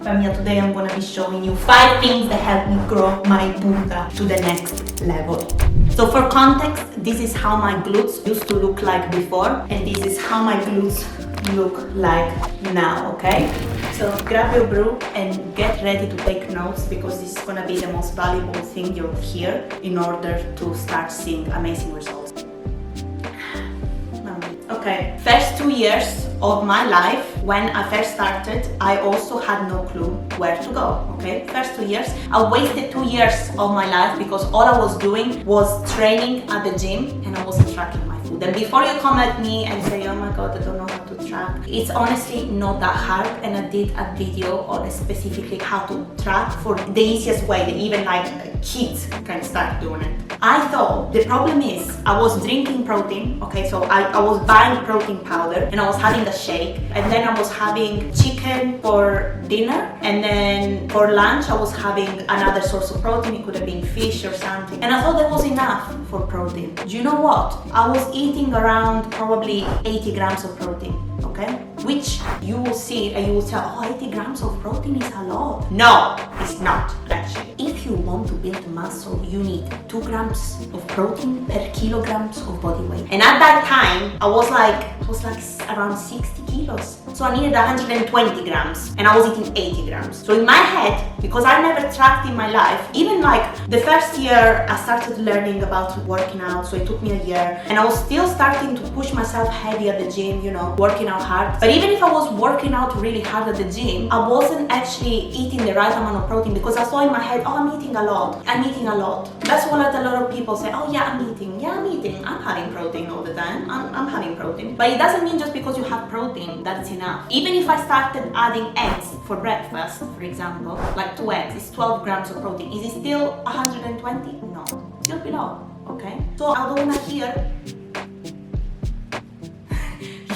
Famia, today I'm gonna be showing you 5 things that help me grow my punta to the next level. So for context, this is how my glutes used to look like before, and this is how my glutes look like now, okay? So grab your brew and get ready to take notes, because this is gonna be the most valuable thing you'll hear in order to start seeing amazing results. Okay, first 2 years of my life, when I first started, I also had no clue where to go, okay? First 2 years, I wasted 2 years of my life because all I was doing was training at the gym and I wasn't tracking my food. And before you come at me and say, oh my God, I don't know how to track, it's honestly not that hard, and I did a video on specifically how to track for the easiest way that even like kids can start doing it. I thought the problem is I was drinking protein, okay, so I was buying protein powder and I was having a shake, and then I was having chicken for dinner, and then for lunch I was having another source of protein. It could have been fish or something, and I thought that was enough for protein. Do you know what? I was eating around probably 80 grams of protein, okay? Which you will see and you will say, oh, 80 grams of protein is a lot. No, it's not actually. If you want to build muscle, you need 2 grams of protein per kilograms of body weight. And at that time, I was like around 60 kilos. So I needed 120 grams and I was eating 80 grams. So in my head, because I never tracked in my life, even like the first year I started learning about working out, so it took me a year, and I was still starting to push myself heavy at the gym, you know, working out hard. But even if I was working out really hard at the gym, I wasn't actually eating the right amount of protein, because I saw in my head, oh, I'm eating a lot. That's what a lot of people say, oh yeah, I'm eating, I'm having protein all the time, I'm having protein. But it doesn't mean just because you have protein that it's enough. Even if I started adding eggs for breakfast, for example, like 2 eggs, it's 12 grams of protein. Is it still 120? No, still below, okay? So I don't wanna hear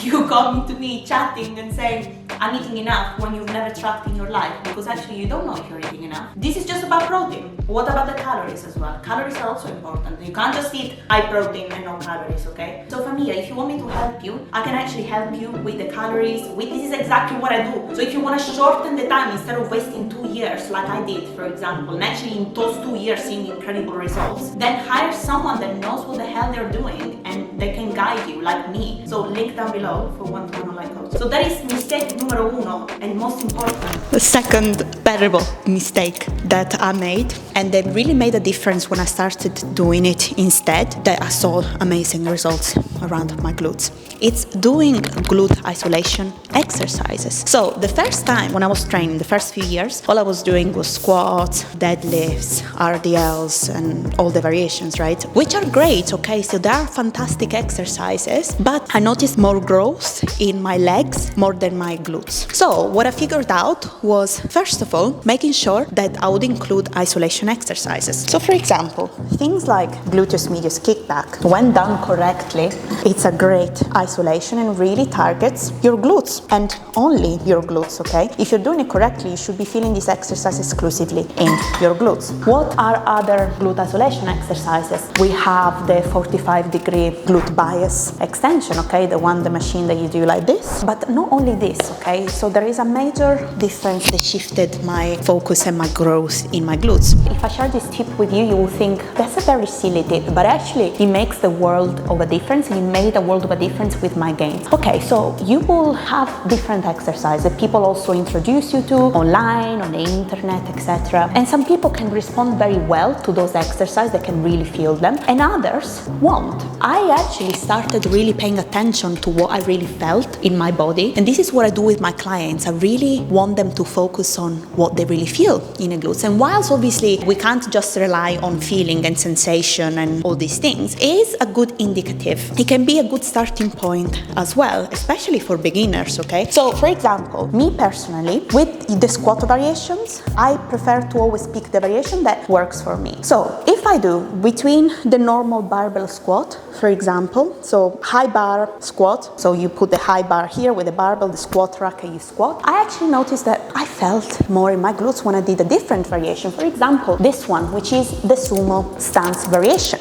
you coming to me chatting and saying, I'm eating enough, when you've never tracked in your life, because actually you don't know if you're eating enough. This is just about protein. What about the calories as well? Calories are also important. You can't just eat high protein and no calories, okay? So Famia, if you want me to help you, I can actually help you with the calories. This is exactly what I do. So if you want to shorten the time, instead of wasting 2 years like I did, for example, and actually in those 2 years seeing incredible results, then hire someone that knows what the hell they're doing and they can guide you, like me. So link down below for one-to-one online coach. So that is mistake numero uno, and most important. The second terrible mistake that I made, and that really made a difference when I started doing it instead, that I saw amazing results around my glutes. It's doing glute isolation exercises. So the first time when I was training, the first few years, all I was doing was squats, deadlifts, RDLs, and all the variations, right? Which are great, okay? So they are fantastic exercises, but I noticed more growth in my legs more than my glutes. So what I figured out was, first of all, making sure that I would include isolation exercises. So for example, things like gluteus medius kickback, when done correctly, it's a great isolation and really targets your glutes, and only your glutes, okay? If you're doing it correctly, you should be feeling this exercise exclusively in your glutes. What are other glute isolation exercises? We have the 45-degree glute bias extension, okay? The machine that you do like this. But not only this, okay? So there is a major difference that shifted my focus and my growth in my glutes. If I share this tip with you, you will think that's a very silly tip, but actually it makes the world of a difference, and it made a world of a difference with my gains. Okay, so you will have different exercises that people also introduce you to online, on the internet, etc. And some people can respond very well to those exercises, they can really feel them, and others won't. I actually started really paying attention to what I really felt in my body, and this is what I do with my clients. I really want them to focus on what they really feel in the glutes. And whilst obviously we can't just rely on feeling and sensation and all these things, it is a good indicative. It can be a good starting point as well, especially for beginners, okay? So for example, me personally, with the squat variations, I prefer to always pick the variation that works for me. So if I do between the normal barbell squat, for example, so high bar squat, so you put the high bar here with the barbell, the squat rack, and you squat, I actually noticed that I felt more in my glutes when I did a different variation. For example, this one, which is the sumo stance variation.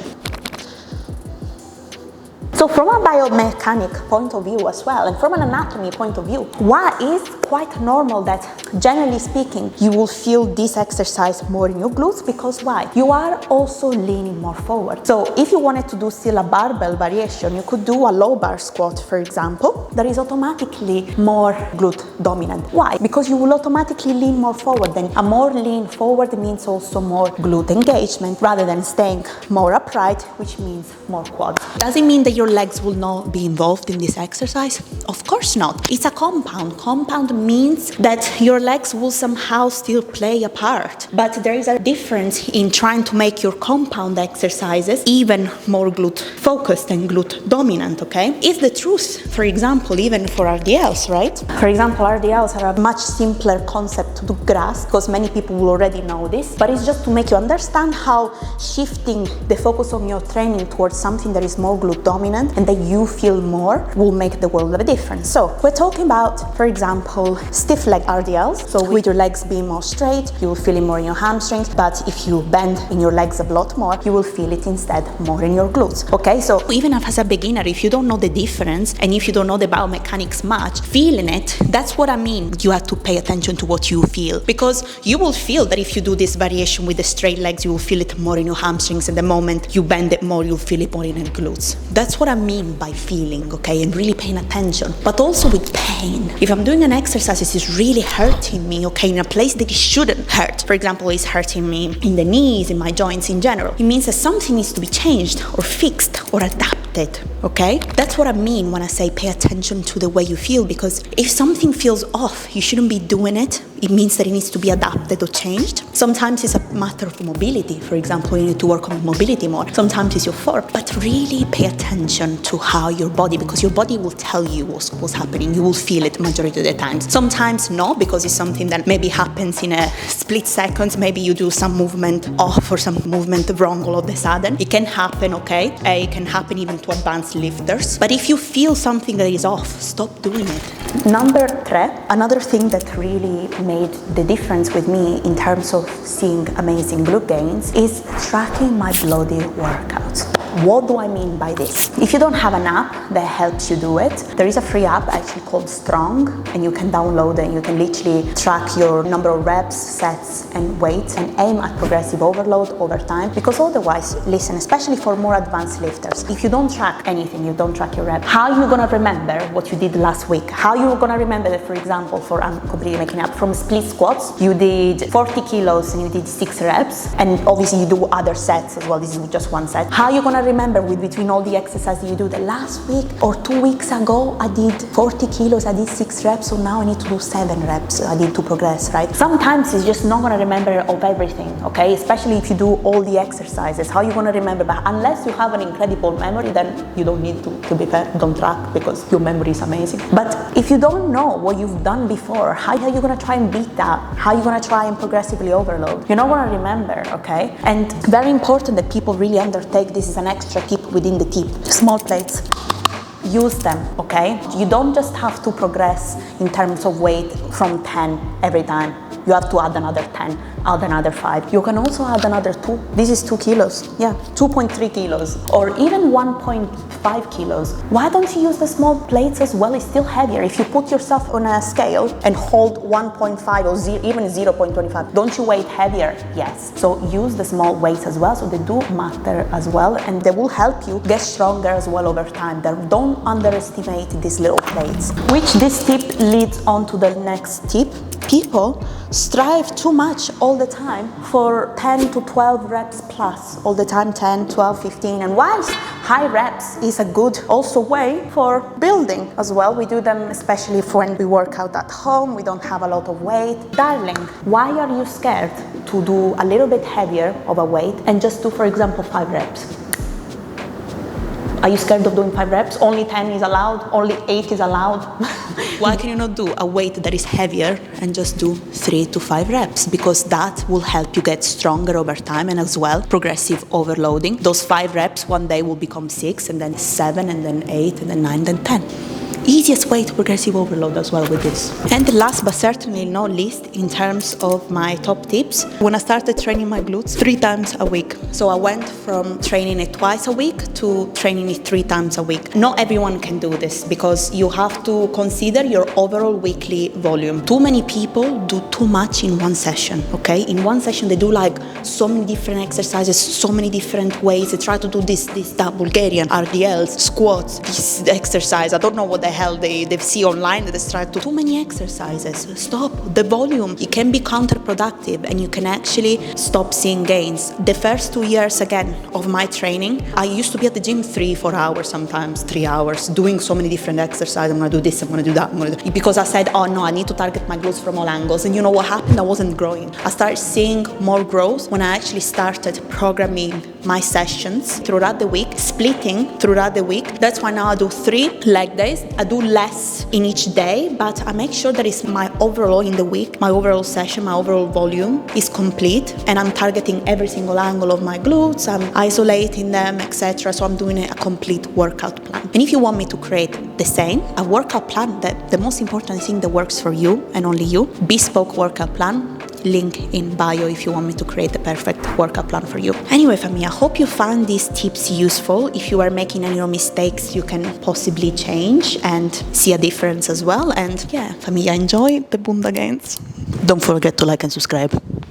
So So from a biomechanic point of view as well, and from an anatomy point of view, why is quite normal that generally speaking, you will feel this exercise more in your glutes, because why? You are also leaning more forward. So if you wanted to do still a barbell variation, you could do a low bar squat, for example, that is automatically more glute dominant. Why? Because you will automatically lean more forward. Then a more lean forward means also more glute engagement rather than staying more upright, which means more quads. Does it mean that your legs will not be involved in this exercise? Of course not. It's a compound. Compound means that your legs will somehow still play a part. But there is a difference in trying to make your compound exercises even more glute focused and glute dominant, okay? It's the truth, for example, even for RDLs, right? For example, RDLs are a much simpler concept to grasp because many people will already know this, but it's just to make you understand how shifting the focus of your training towards something that is more glute dominant and that you feel more will make the world of a difference. So we're talking about, for example, stiff leg RDLs. So with your legs being more straight, you will feel it more in your hamstrings, but if you bend in your legs a lot more, you will feel it instead more in your glutes. Okay, so even as a beginner, if you don't know the difference and if you don't know the biomechanics much, feeling it, that's what I mean. You have to pay attention to what you feel, because you will feel that if you do this variation with the straight legs, you will feel it more in your hamstrings, and the moment you bend it more, you'll feel it more in your glutes. That's what I mean by feeling, okay, and really paying attention. But also with pain. If I'm doing an exercise, it is really hurting me, okay, in a place that it shouldn't hurt. For example, it's hurting me in the knees, in my joints in general. It means that something needs to be changed or fixed or adapted, okay? That's what I mean when I say pay attention to the way you feel, because if something feels off, you shouldn't be doing it. It means that it needs to be adapted or changed. Sometimes it's a matter of mobility. For example, you need to work on mobility more. Sometimes it's your form. But really pay attention to how your body, because your body will tell you what's happening. You will feel it majority of the times. Sometimes no, because it's something that maybe happens in a split second. Maybe you do some movement off or some movement wrong all of a sudden. It can happen, okay? It can happen even to advanced lifters. But if you feel something that is off, stop doing it. Number 3, another thing that really made the difference with me in terms of seeing amazing glute gains is tracking my bloody workouts. What do I mean by this? If you don't have an app that helps you do it, there is a free app actually called Strong, and you can download it and you can literally track your number of reps, sets and weights and aim at progressive overload over time. Because otherwise, listen, especially for more advanced lifters, if you don't track anything, you don't track your reps, how are you gonna remember what you did last week? How are you gonna remember that, for example, I'm completely making up, from split squats, you did 40 kilos and you did 6 reps, and obviously you do other sets as well, this is just one set. How are you gonna remember with between all the exercises you do that last week or 2 weeks ago I did 40 kilos, I did 6 reps, so now I need to do 7 reps, I need to progress, right? Sometimes it's just not gonna remember of everything, okay? Especially if you do all the exercises, how are you gonna remember? But unless you have an incredible memory, then you don't need to be fair, don't track, because your memory is amazing. But if you don't know what you've done before, how are you gonna try and beat that? How are you gonna try and progressively overload? You're not gonna remember, okay? And very important that people really undertake this is an extra tip within the tip. Small plates. Use them, okay? You don't just have to progress in terms of weight from 10 every time. You have to add another 10, add another 5. You can also add another 2. This is 2 kilos. Yeah, 2.3 kilos or even 1.5 kilos. Why don't you use the small plates as well? It's still heavier. If you put yourself on a scale and hold 1.5 or even 0.25, don't you weigh heavier? Yes. So use the small weights as well. So they do matter as well, and they will help you get stronger as well over time. Don't underestimate these little plates. Which this tip leads on to the next tip. People strive too much all the time for 10 to 12 reps plus, all the time 10, 12, 15, and whilst high reps is a good also way for building as well. We do them especially for when we work out at home, we don't have a lot of weight. Darling, why are you scared to do a little bit heavier of a weight and just do, for example, 5 reps? Are you scared of doing 5 reps? Only 10 is allowed, only 8 is allowed. Why can you not do a weight that is heavier and just do 3 to 5 reps? Because that will help you get stronger over time, and as well, progressive overloading. Those 5 reps one day will become 6, and then 7, and then 8, and then 9, then 10. easiest way to progressive overload as well with this. And last but certainly not least, in terms of my top tips, when I started training my glutes 3 times a week. So I went from training it twice a week to training it 3 times a week. Not everyone can do this because you have to consider your overall weekly volume. Too many people do too much in one session, okay? In one session they do like so many different exercises, so many different ways. They try to do this, that Bulgarian, RDLs, squats, this exercise. I don't know what the hell they see online. They try to do too many exercises. Stop the volume. It can be counterproductive and you can actually stop seeing gains. The first 2 years again of my training, I used to be at the gym 3-4 hours, sometimes 3 hours, doing so many different exercises. I'm gonna do this, I'm gonna do that, because I said, oh no, I need to target my glutes from all angles. And you know what happened? I wasn't growing. I started seeing more growth when I actually started programming my sessions throughout the week, splitting throughout the week. That's why now I do 3 leg days. I do less in each day, but I make sure that it's my overall in the week, my overall session, my overall volume is complete, and I'm targeting every single angle of my glutes, I'm isolating them, etc. So I'm doing a complete workout plan. And if you want me to create the same, a workout plan, that the most important thing that works for you and only you, bespoke workout plan, link in bio if you want me to create the perfect workout plan for you. Anyway, family, I hope you found these tips useful. If you are making any mistakes, you can possibly change and see a difference as well. And yeah, family, enjoy the bunda gains. Don't forget to like and subscribe.